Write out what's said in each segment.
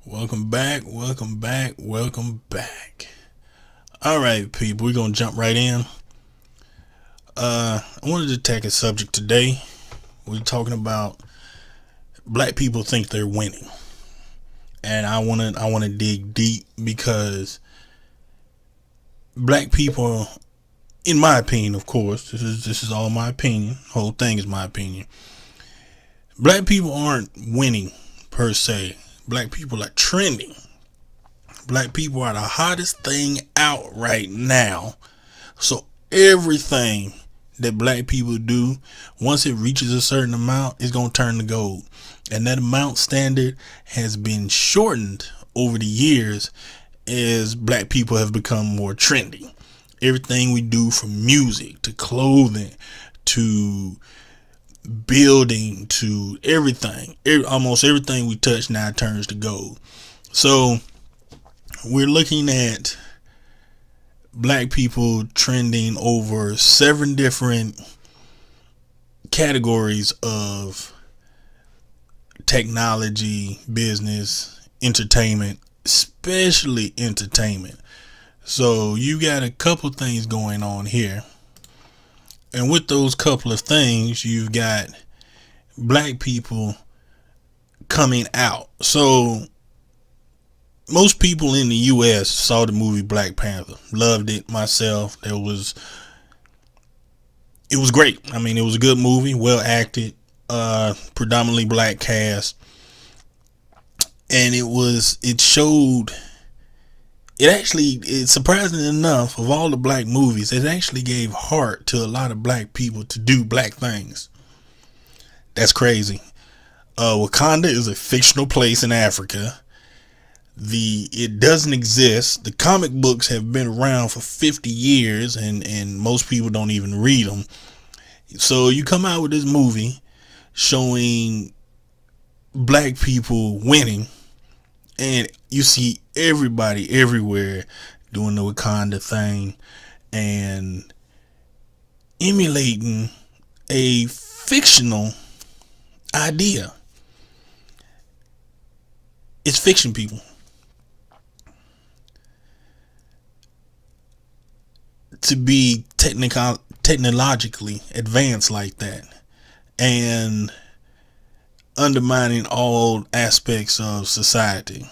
Welcome back, welcome back, welcome back. All right, people, we're gonna jump right in. I wanted to take a subject today. We're talking about black people think they're winning, and I wanna dig deep because black people, in my opinion, of course, this is all my opinion. The whole thing is my opinion. Black people aren't winning per se. Black people are trending. Black people are the hottest thing out right now. So everything that black people do, once it reaches a certain amount, it's going to turn to gold. And that amount standard has been shortened over the years as black people have become more trendy. Everything we do, from music to clothing to building to everything, almost everything we touch now turns to gold. So we're looking at black people trending over 7 different categories of technology, business, entertainment, especially entertainment. So you got a couple things going on here. And with those couple of things, you've got black people coming out. So most people in the US saw the movie Black Panther, loved it. Myself, it was great. I mean, it was a good movie, well acted, predominantly black cast, and it showed. It surprisingly enough, of all the black movies, it actually gave heart to a lot of black people to do black things. That's crazy. Wakanda is a fictional place in Africa. It doesn't exist. The comic books have been around for 50 years, and most people don't even read them. So you come out with this movie showing black people winning, and you see everybody everywhere doing the Wakanda thing and emulating a fictional idea. It's fiction, people. To be technologically advanced like that and undermining all aspects of society.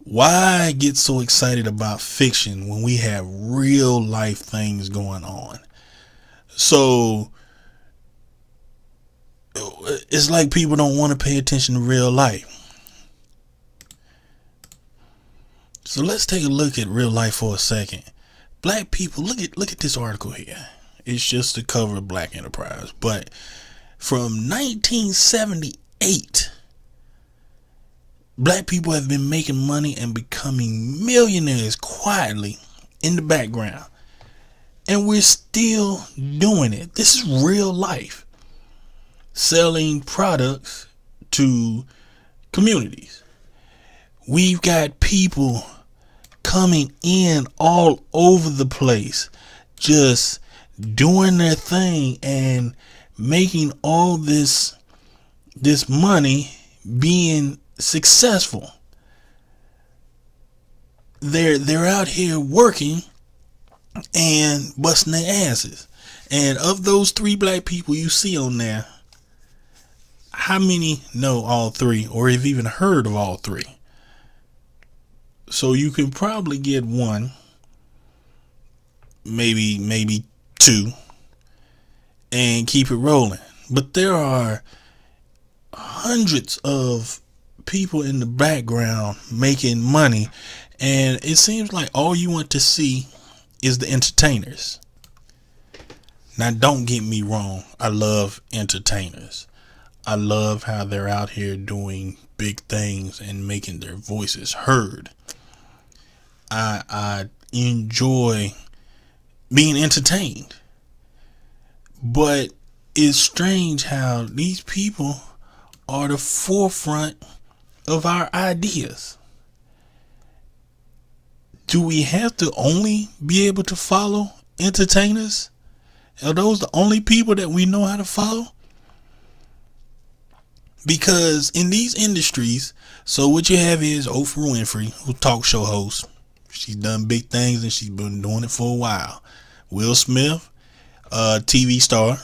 Why get so excited about fiction when we have real life things going on? So it's like people don't want to pay attention to real life. So let's take a look at real life for a second. Black people, look at this article here. It's just the cover of Black Enterprise. But from 1978, black people have been making money and becoming millionaires quietly in the background. And we're still doing it. This is real life. Selling products to communities. We've got people coming in all over the place, just doing their thing and making all this money, being successful. They're out here working and busting their asses. And of those 3 black people you see on there, how many know all 3 or have even heard of all 3? So you can probably get 1, maybe 2, and keep it rolling. But there are hundreds of people in the background making money, and it seems like all you want to see is the entertainers. Now, don't get me wrong, I love entertainers. I love how they're out here doing big things and making their voices heard. I enjoy being entertained. But it's strange how these people are the forefront of our ideas. Do we have to only be able to follow entertainers? Are those the only people that we know how to follow? Because in these industries, so what you have is Oprah Winfrey, who talk show host. She's done big things and she's been doing it for a while. Will Smith, TV star.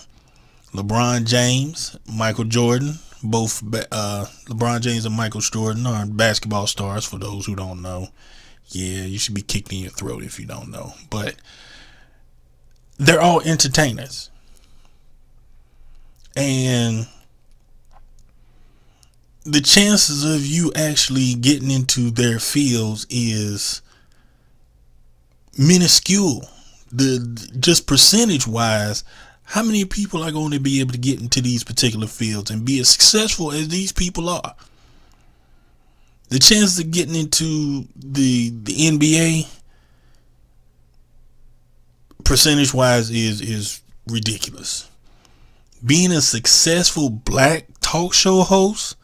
LeBron James, Michael Jordan, both LeBron James and Michael Jordan are basketball stars for those who don't know. Yeah, you should be kicked in your throat if you don't know. But they're all entertainers. And the chances of you actually getting into their fields is minuscule. Just percentage wise, how many people are going to be able to get into these particular fields and be as successful as these people are? The chances of getting into the NBA, percentage wise, is ridiculous. Being a successful black talk show host,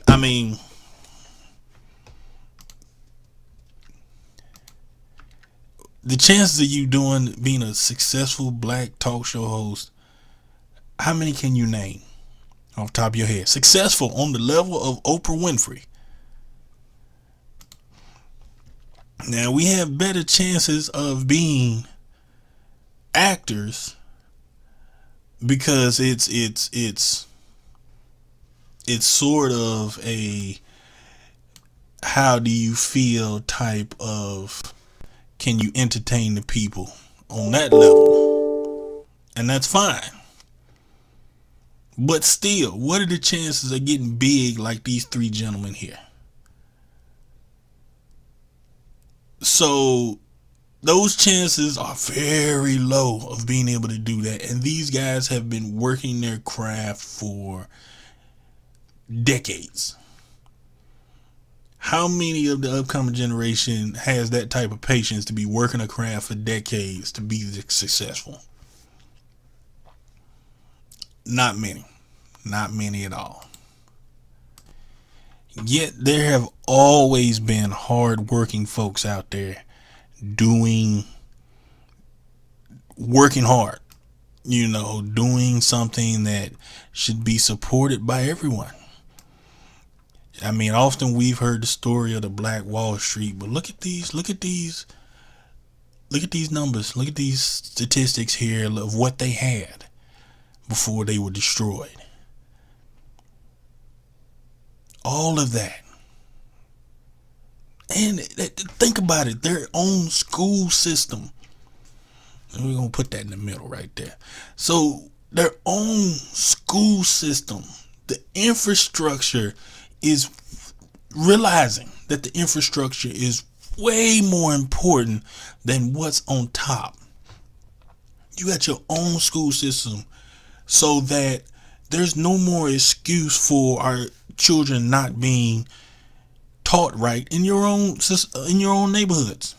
I mean, the chances of you being a successful black talk show host, how many can you name off the top of your head? Successful on the level of Oprah Winfrey. Now we have better chances of being actors because it's sort of a how do you feel type of, can you entertain the people on that level? And that's fine. But still, what are the chances of getting big like these three gentlemen here? So those chances are very low of being able to do that. And these guys have been working their craft for decades. How many of the upcoming generation has that type of patience to be working a craft for decades to be successful? Not many. Not many at all. Yet there have always been hard-working folks out there working hard, doing something that should be supported by everyone. I mean, often we've heard the story of the Black Wall Street, but look at these numbers, look at these statistics here of what they had before they were destroyed. All of that. And think about it, their own school system. And we're going to put that in the middle right there. So their own school system, the infrastructure is realizing that the infrastructure is way more important than what's on top. You got your own school system so that there's no more excuse for our children not being taught right in your own neighborhoods.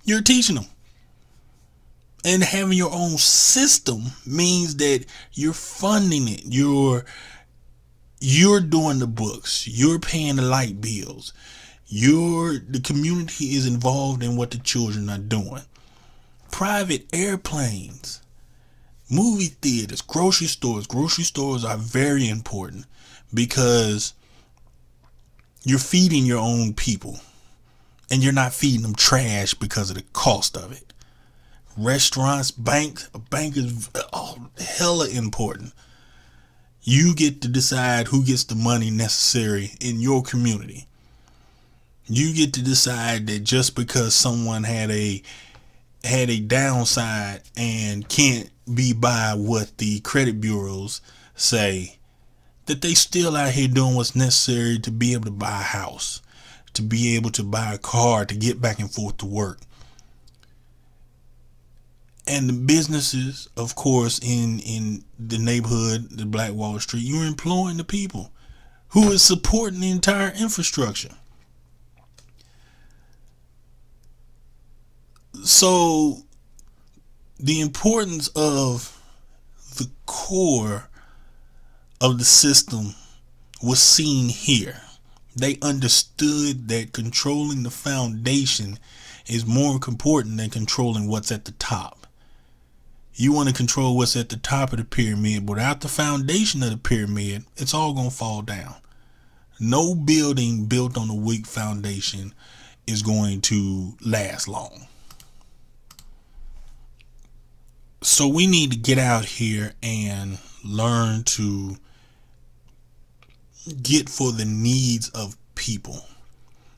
You're teaching them. And having your own system means that you're funding it. You're doing the books. You're paying the light bills. The community is involved in what the children are doing. Private airplanes, movie theaters, grocery stores. Grocery stores are very important because you're feeding your own people and you're not feeding them trash because of the cost of it. Restaurants, banks, a bank is hella important. You get to decide who gets the money necessary in your community. You get to decide that just because someone had a downside and can't be by what the credit bureaus say, that they still out here doing what's necessary to be able to buy a house, to be able to buy a car, to get back and forth to work. And the businesses, of course, in the neighborhood, the Black Wall Street, you're employing the people who is supporting the entire infrastructure. So the importance of the core of the system was seen here. They understood that controlling the foundation is more important than controlling what's at the top. You want to control what's at the top of the pyramid, but without the foundation of the pyramid, it's all going to fall down. No building built on a weak foundation is going to last long. So we need to get out here and learn to get for the needs of people.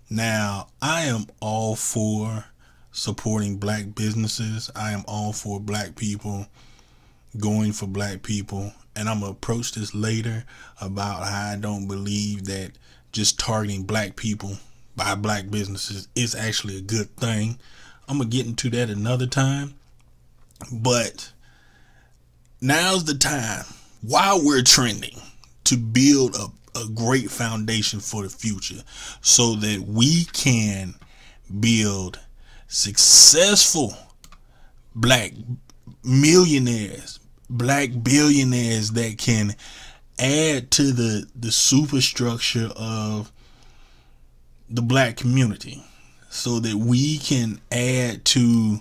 Now, I am all for supporting black businesses. I am all for black people going for black people. And I'm going to approach this later about how I don't believe that just targeting black people by black businesses is actually a good thing. I'm going to get into that another time. But now's the time, while we're trending, to build a great foundation for the future so that we can build successful black millionaires, black billionaires that can add to the superstructure of the black community, so that we can add to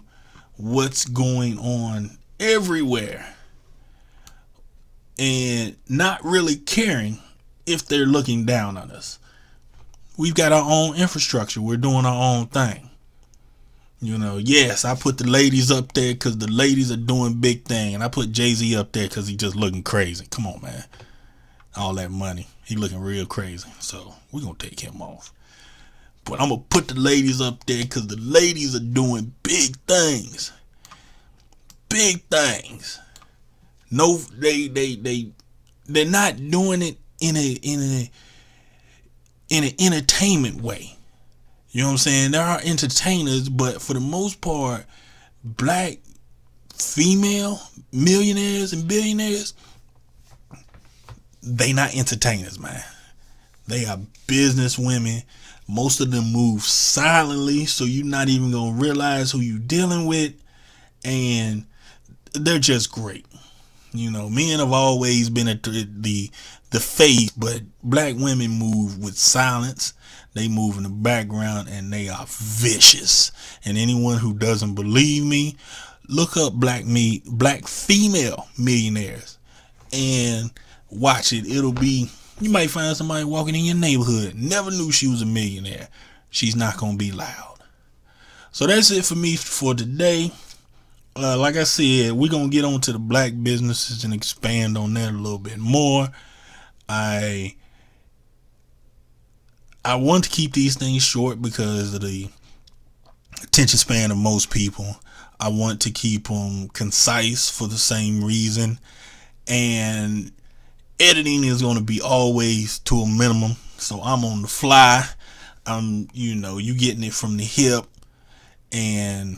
what's going on everywhere and not really caring if they're looking down on us. We've got our own infrastructure. We're doing our own thing. You know, yes, I put the ladies up there because the ladies are doing big thing, and I put Jay-Z up there because he's just looking crazy. Come on, man. All that money. He looking real crazy. So we're going to take him off. But I'm going to put the ladies up there because the ladies are doing big things. Big things. No, they're not doing it in an entertainment way. You know what I'm saying? There are entertainers, but for the most part, black female millionaires and billionaires, they not entertainers, man. They are business women. Most of them move silently, so you're not even gonna realize who you're dealing with, and they're just great. You know, men have always been at the face, but black women move with silence. They move in the background, and they are vicious. And anyone who doesn't believe me, look up black female millionaires and watch it. It'll be, you might find somebody walking in your neighborhood, never knew she was a millionaire. She's not gonna be loud. So that's it for me for today. Like I said, we're going to get on to the black businesses and expand on that a little bit more. I want to keep these things short because of the attention span of most people. I want to keep them concise for the same reason. And editing is going to be always to a minimum. So I'm on the fly. You getting it from the hip. And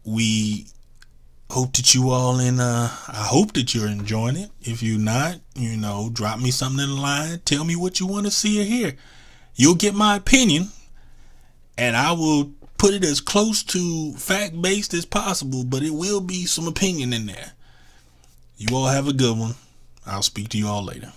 we hope that you all I hope that you're enjoying it. If you're not, drop me something in the line. Tell me what you want to see or hear. You'll get my opinion, and I will put it as close to fact-based as possible, but it will be some opinion in there. You all have a good one. I'll speak to you all later.